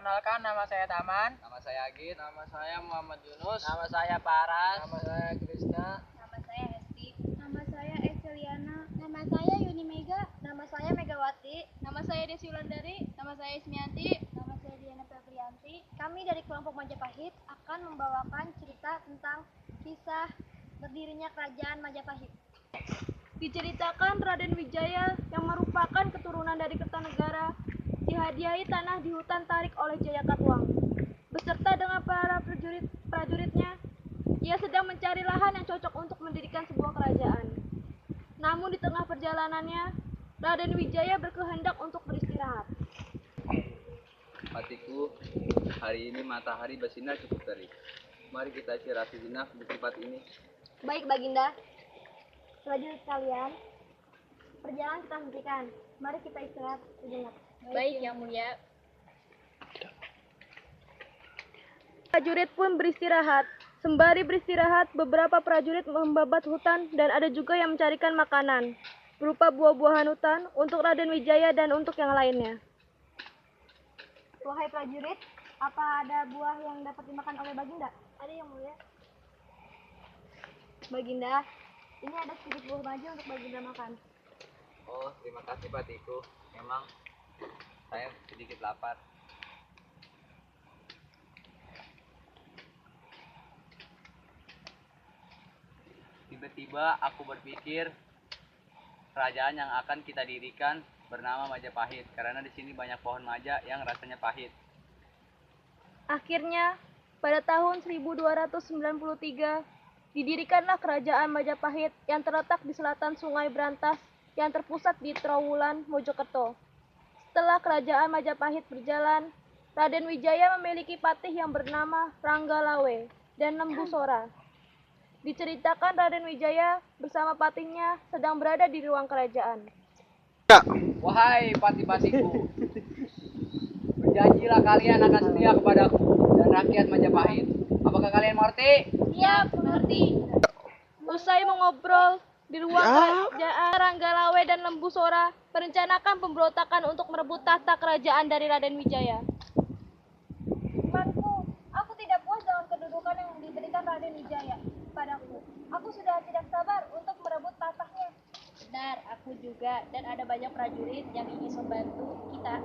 Perkenalkan, nama saya Taman. Nama saya Agit. Nama saya Muhammad Yunus. Nama saya Paras. Nama saya Krisna. Nama saya Hesti. Nama saya Eseliana. Nama saya Yuni Mega. Nama saya Megawati. Nama saya Desi Wulandari. Nama saya Ismianti. Nama saya Diana Febrianti. Kami dari kelompok Majapahit akan membawakan cerita tentang kisah berdirinya kerajaan Majapahit. Diceritakan Raden Wijaya yang merupakan keturunan dari Kertanegara dihadiahi tanah di hutan Tarik oleh Jayakatwang. Beserta dengan para prajuritnya, ia sedang mencari lahan yang cocok untuk mendirikan sebuah kerajaan. Namun di tengah perjalanannya, Raden Wijaya berkehendak untuk beristirahat. Patiku, hari ini matahari bersinar cukup terik. Mari kita istirahat sejenak di tempat ini. Baik, Baginda. Prajurit kalian, perjalanan kita hentikan. Mari kita istirahat sejenak. Baik, Yang Mulia. Prajurit pun beristirahat. Sembari beristirahat, beberapa prajurit membabat hutan dan ada juga yang mencarikan makanan berupa buah-buahan hutan untuk Raden Wijaya dan untuk yang lainnya. Wahai prajurit, apa ada buah yang dapat dimakan oleh Baginda? Ada, Yang Mulia. Baginda, ini ada sedikit buah maju untuk Baginda makan. Oh, terima kasih Patiku. Memang saya sedikit lapar. Tiba-tiba aku berpikir kerajaan yang akan kita dirikan bernama Majapahit karena di sini banyak pohon maja yang rasanya pahit. Akhirnya, pada tahun 1293, didirikanlah kerajaan Majapahit yang terletak di selatan Sungai Brantas yang terpusat di Trowulan, Mojokerto. Setelah kerajaan Majapahit berjalan, Raden Wijaya memiliki patih yang bernama Ranggalawe dan Lembusora. Diceritakan Raden Wijaya bersama patihnya sedang berada di ruang kerajaan. Wahai pati-patiku, berjanjilah kalian akan setia kepadaku dan rakyat Majapahit. Apakah kalian mengerti? Iya, mengerti. Usai mengobrol di ruang kerajaan, Ranggalawe dan Lembusora merencanakan pemberontakan untuk merebut tahta kerajaan dari Raden Wijaya. Temanku, aku tidak puas dengan kedudukan yang diberikan Raden Wijaya padaku. Aku sudah tidak sabar untuk merebut tahtanya. Benar, aku juga. Dan ada banyak prajurit yang ingin membantu kita.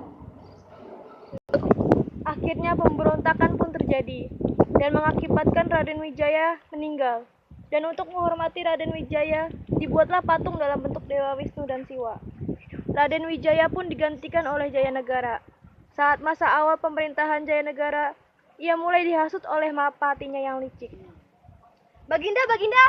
Akhirnya pemberontakan pun terjadi dan mengakibatkan Raden Wijaya meninggal. Dan untuk menghormati Raden Wijaya, dibuatlah patung dalam bentuk Dewa Wisnu dan Siwa. Raden Wijaya pun digantikan oleh Jayanegara. Saat masa awal pemerintahan Jayanegara, ia mulai dihasut oleh Mahapatinya yang licik. Baginda, Baginda!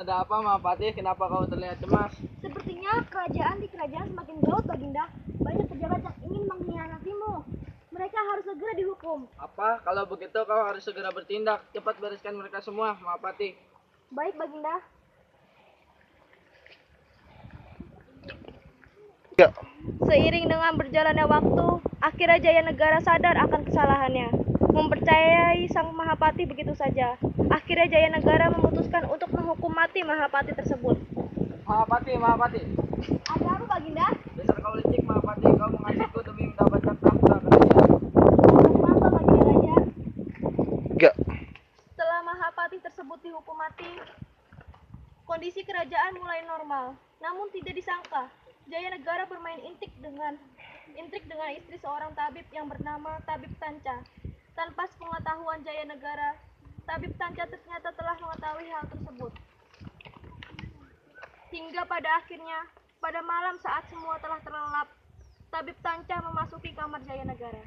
Ada apa Mahapati? Kenapa kau terlihat cemas? Sepertinya kerajaan semakin gaut, Baginda. Banyak pejabat yang ingin mengkhianatimu. Mereka harus segera dihukum. Apa? Kalau begitu kau harus segera bertindak. Cepat bereskan mereka semua, Mahapati. Baik, Baginda. Seiring dengan berjalannya waktu, akhirnya Jayanegara sadar akan kesalahannya. Mempercayai sang Mahapati begitu saja. Akhirnya Jayanegara memutuskan untuk menghukum mati Mahapati tersebut. Mahapati. Ada apa, Baginda? Dasar kau licik, Mahapati. Kau menghasilku demi mendapatkan tahta kerajaan. Kenapa, Baginda Raja? Setelah Mahapati tersebut dihukum mati, kondisi kerajaan mulai normal. Namun tidak disangka, Jayanegara bermain intrik dengan istri seorang tabib yang bernama Tabib Tanca. Tanpa sepengetahuan Jayanegara, Tabib Tanca ternyata telah mengetahui hal tersebut. Hingga pada akhirnya, pada malam saat semua telah terlelap, Tabib Tanca memasuki kamar Jayanegara.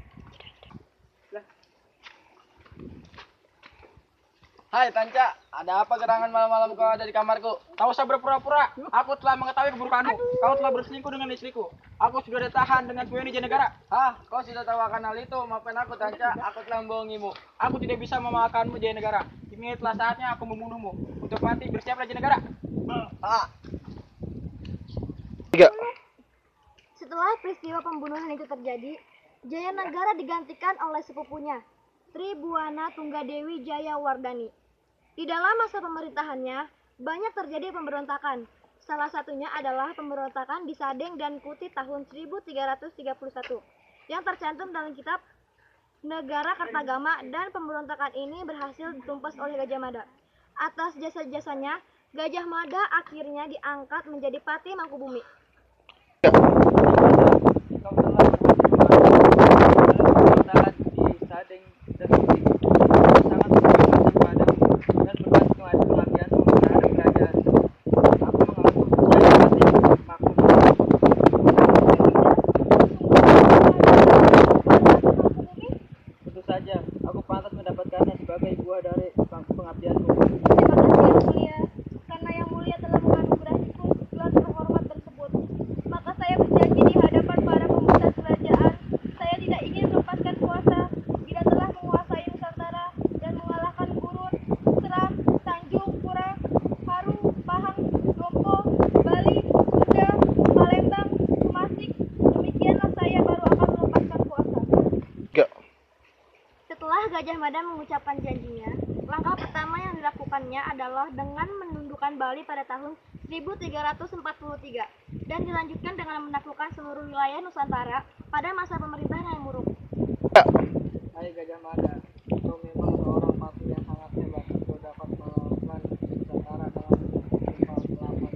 Hai Tanca, ada apa gerangan malam-malam kau ada di kamarku? Kau usah berpura-pura. Aku telah mengetahui keburukanmu. Kau telah berselingkuh dengan istriku. Aku sudah ditahan dengan Kueni Jayanegara. Kau sudah tahu akan hal itu. Maafkan aku Tanca, aku telah membohongimu. Aku tidak bisa memaafkanmu Jayanegara. Kini telah saatnya aku membunuhmu. Untuk mati bersiaplah Jayanegara. Setelah peristiwa pembunuhan itu terjadi, Jayanegara digantikan oleh sepupunya, Tribuana Tunggadewi Jayawardhani. Di dalam masa pemerintahannya, banyak terjadi pemberontakan. Salah satunya adalah pemberontakan di Sadeng dan Kuti tahun 1331 yang tercantum dalam kitab negara Kartagama, dan pemberontakan ini berhasil ditumpas oleh Gajah Mada. Atas jasa-jasanya, Gajah Mada akhirnya diangkat menjadi Patih Mangkubumi. Kau telah pemberontakan di Sadeng dan Kuning. Aku sangat berterima padamu dan berbakti pengabdianmu terhadap kerajaan. Aku mengaku menjadi Patih Mangkubumi. Tentu saja, aku pantas mendapatkannya sebagai buah dari pengabdianmu. Terima kasih Yang Mulia, karena Yang Mulia telah menganugerahiku gelar terhormat tersebut. Maka saya berjanji di hadapan para pembesar kerajaan, saya tidak ingin melepaskan kuasa bila telah menguasai Nusantara dan mengalahkan Gurun, Seram, Tanjung, Pura, Haru, Pahang, Lompo, Bali, Sunda, Palembang, Sumasik. Demikianlah saya baru akan melepaskan kuasa. Setelah Gajah Mada mengucapkan janjinya, langkah pertama yang dilakukannya adalah dengan menundukkan Bali pada tahun 1343 dan dilanjutkan dengan menaklukkan seluruh wilayah Nusantara pada masa pemerintahan Hayam Wuruk. Hai Gajah Mada, kau memang seorang patih yang sangat hebat. Kau dapat melakukan Nusantara dengan tanpa selamat.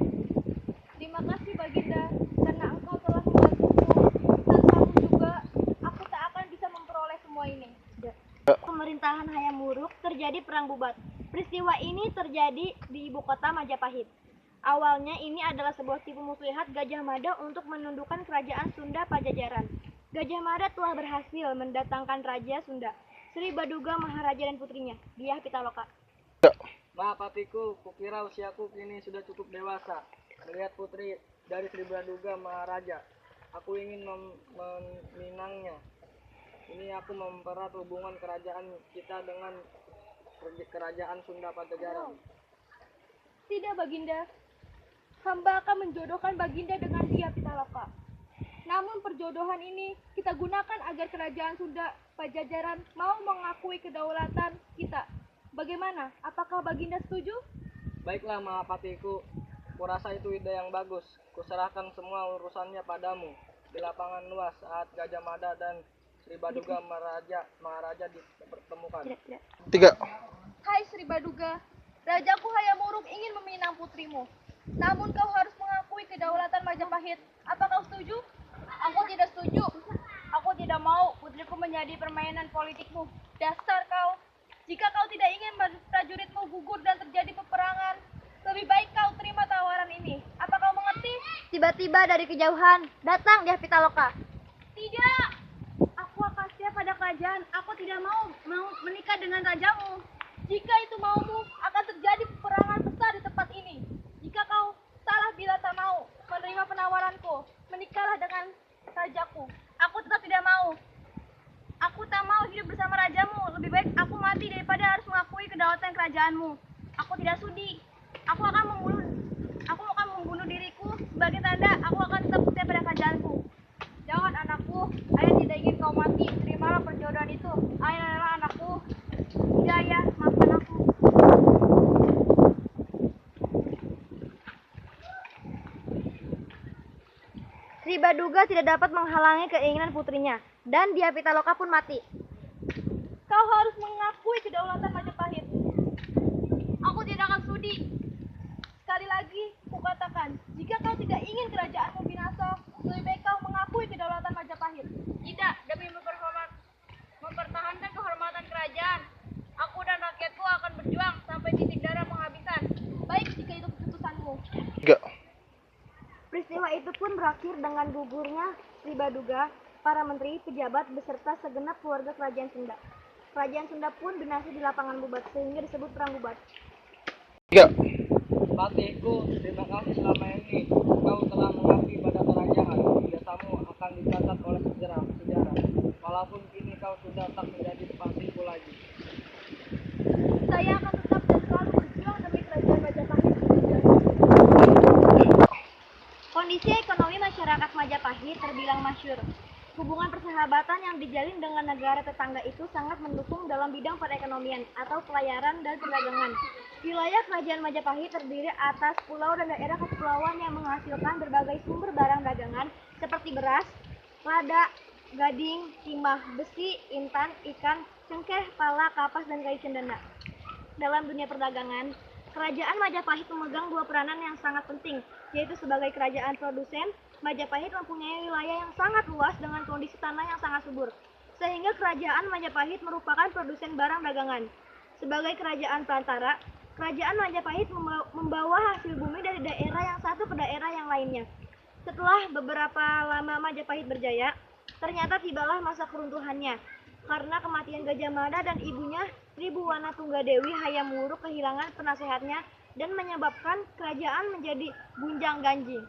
Terima kasih Baginda, karena engkau telah membantuku. Tanpamu juga, aku tak akan bisa memperoleh semua ini. Pemerintahan Hayam Wuruk terjadi perang bubat. Peristiwa ini terjadi di ibu kota Majapahit. Awalnya ini adalah sebuah tipu muslihat Gajah Mada untuk menundukkan kerajaan Sunda Pajajaran. Gajah Mada telah berhasil mendatangkan Raja Sunda, Sri Baduga Maharaja dan putrinya, Dyah Pitaloka. Maaf patiku, kukira usiaku kini sudah cukup dewasa. Melihat putri dari Sri Baduga Maharaja, aku ingin meminangnya. Ini aku mempererat hubungan kerajaan kita dengan kerajaan Sunda Pajajaran. Tidak Baginda, hamba akan menjodohkan Baginda dengan Dyah Pitaloka. Namun perjodohan ini kita gunakan agar kerajaan Sunda Pajajaran mau mengakui kedaulatan kita. Bagaimana? Apakah Baginda setuju? Baiklah Mahapatiku, kurasa itu ide yang bagus. Kuserahkan semua urusannya padamu di lapangan luas saat Gajah Mada dan Sri Baduga Maharaja dipertemukan. Hai Sri Baduga, Rajaku Hayam Wuruk ingin meminang putrimu. Namun kau harus mengakui kedaulatan Majapahit. Apa kau setuju? Aku tidak setuju. Aku tidak mau putriku menjadi permainan politikmu. Dasar kau. Jika kau tidak ingin prajuritmu gugur dan terjadi peperangan, lebih baik kau terima tawaran ini. Apa kau mengerti? Tiba-tiba dari kejauhan datang Dyah Pitaloka. Tidak. Aku akan setia pada kerajaan. Aku tidak mau menikah dengan rajamu. Jika itu maumu, akan terjadi peperangan besar di tempat ini. Jika kau salah bila tak mau menerima penawaranku, menikahlah dengan rajaku. Aku tetap tidak mau. Aku tak mau hidup bersama rajamu. Lebih baik aku mati daripada harus mengakui kedaulatan kerajaanmu. Aku tidak sudi. Aku akan membunuh diriku sebagai tanda aku akan tetap setia pada kerajaanku. Jangan anakku, ayah tidak ingin kau mati. Terimalah perjodohan itu. Ayah adalah anakku. Tidak ayah, maafkan aku. Sri Baduga tidak dapat menghalangi keinginan putrinya, dan Dyah Pitaloka pun mati. Kau harus mengakui kedaulatan Majapahit. Aku tidak akan sudi. Sekali lagi, kukatakan, jika kau tidak ingin kerajaanmu binasa, lebih baik kau mengakui kedaulatan Majapahit. Tidak, demi mempertahankan kehormatan kerajaan. Aku dan rakyatku akan berjuang sampai titik darah penghabisan. Baik jika itu keputusanmu. Peristiwa itu pun berakhir dengan gugurnya Sri Baduga, para menteri, pejabat, beserta segenap keluarga kerajaan Sunda. Kerajaan Sunda pun binasa di lapangan bubat, sehingga disebut perang bubat. Patihku, terima kasih selama ini. Kau telah mengabdi pada kerajaan. Jasamu akan dicatat oleh sejarah. Walaupun kini kau sudah tak menjadi patihku lagi. Saya akan tetap dan selalu berjuang demi kerajaan Majapahit. Kondisi ekonomi masyarakat Majapahit terbilang masyhur. Hubungan persahabatan yang dijalin dengan negara tetangga itu sangat mendukung dalam bidang perekonomian atau pelayaran dan perdagangan. Wilayah kerajaan Majapahit terdiri atas pulau dan daerah kepulauan yang menghasilkan berbagai sumber barang dagangan seperti beras, lada, gading, timah, besi, intan, ikan, cengkeh, pala, kapas, dan kayu cendana. Dalam dunia perdagangan, Kerajaan Majapahit memegang dua peranan yang sangat penting, yaitu sebagai kerajaan produsen. Majapahit mempunyai wilayah yang sangat luas dengan kondisi tanah yang sangat subur, sehingga Kerajaan Majapahit merupakan produsen barang dagangan. Sebagai kerajaan perantara, Kerajaan Majapahit membawa hasil bumi dari daerah yang satu ke daerah yang lainnya. Setelah beberapa lama Majapahit berjaya, ternyata tibalah masa keruntuhannya. Karena kematian Gajah Mada dan ibunya, Tribuwana Tunggadewi Hayam Wuruk kehilangan penasehatnya dan menyebabkan kerajaan menjadi gunjang-ganjing.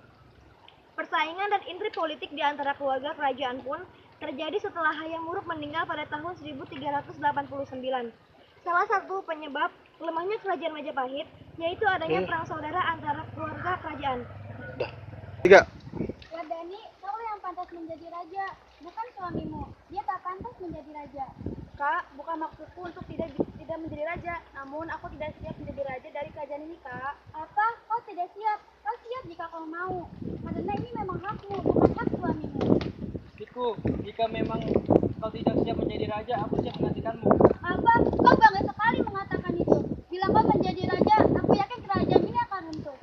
Persaingan dan intrik politik di antara keluarga kerajaan pun terjadi setelah Hayam Wuruk meninggal pada tahun 1389. Salah satu penyebab lemahnya kerajaan Majapahit yaitu adanya perang saudara antara keluarga kerajaan. Wardani, kau yang pantas menjadi raja, bukan suamimu. Dia tak pantas menjadi raja. Kak, bukan maksudku untuk tidak menjadi raja, namun aku tidak siap menjadi raja dari kerajaan ini, Kak. Apa? Kau tidak siap? Kau siap jika kau mau. Karena ini memang hakmu, bukan hak suamimu. Istriku, jika memang kau tidak siap menjadi raja, aku siap menggantikanmu. Apa? Kau bangga sekali mengatakan itu. Bila kau menjadi raja, aku yakin kerajaan ini akan runtuh.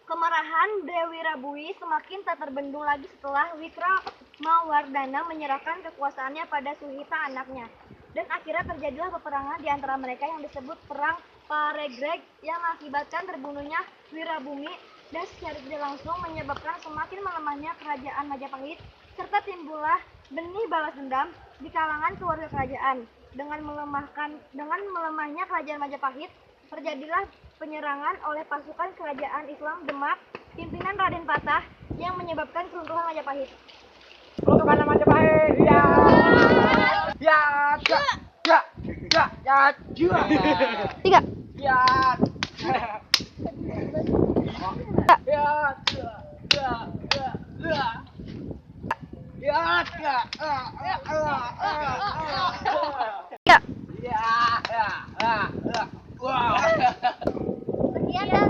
Kemarahan Dewi Rabui semakin tak terbendung lagi setelah Wikramawardhana menyerahkan kekuasaannya pada Suhita anaknya. Dan akhirnya terjadilah peperangan di antara mereka yang disebut Perang Paregreg yang mengakibatkan terbunuhnya Wirabumi dan secara tidak langsung menyebabkan semakin melemahnya kerajaan Majapahit serta timbullah benih balas dendam di kalangan keluarga kerajaan. Dengan melemahnya kerajaan Majapahit, terjadilah penyerangan oleh pasukan kerajaan Islam Demak pimpinan Raden Patah yang menyebabkan keruntuhan Majapahit. Runtuhkanlah Majapahit. Ya. Ya. Ya. Ya. Ya. Ya. Tiga. Ya. Ya. Sekian dan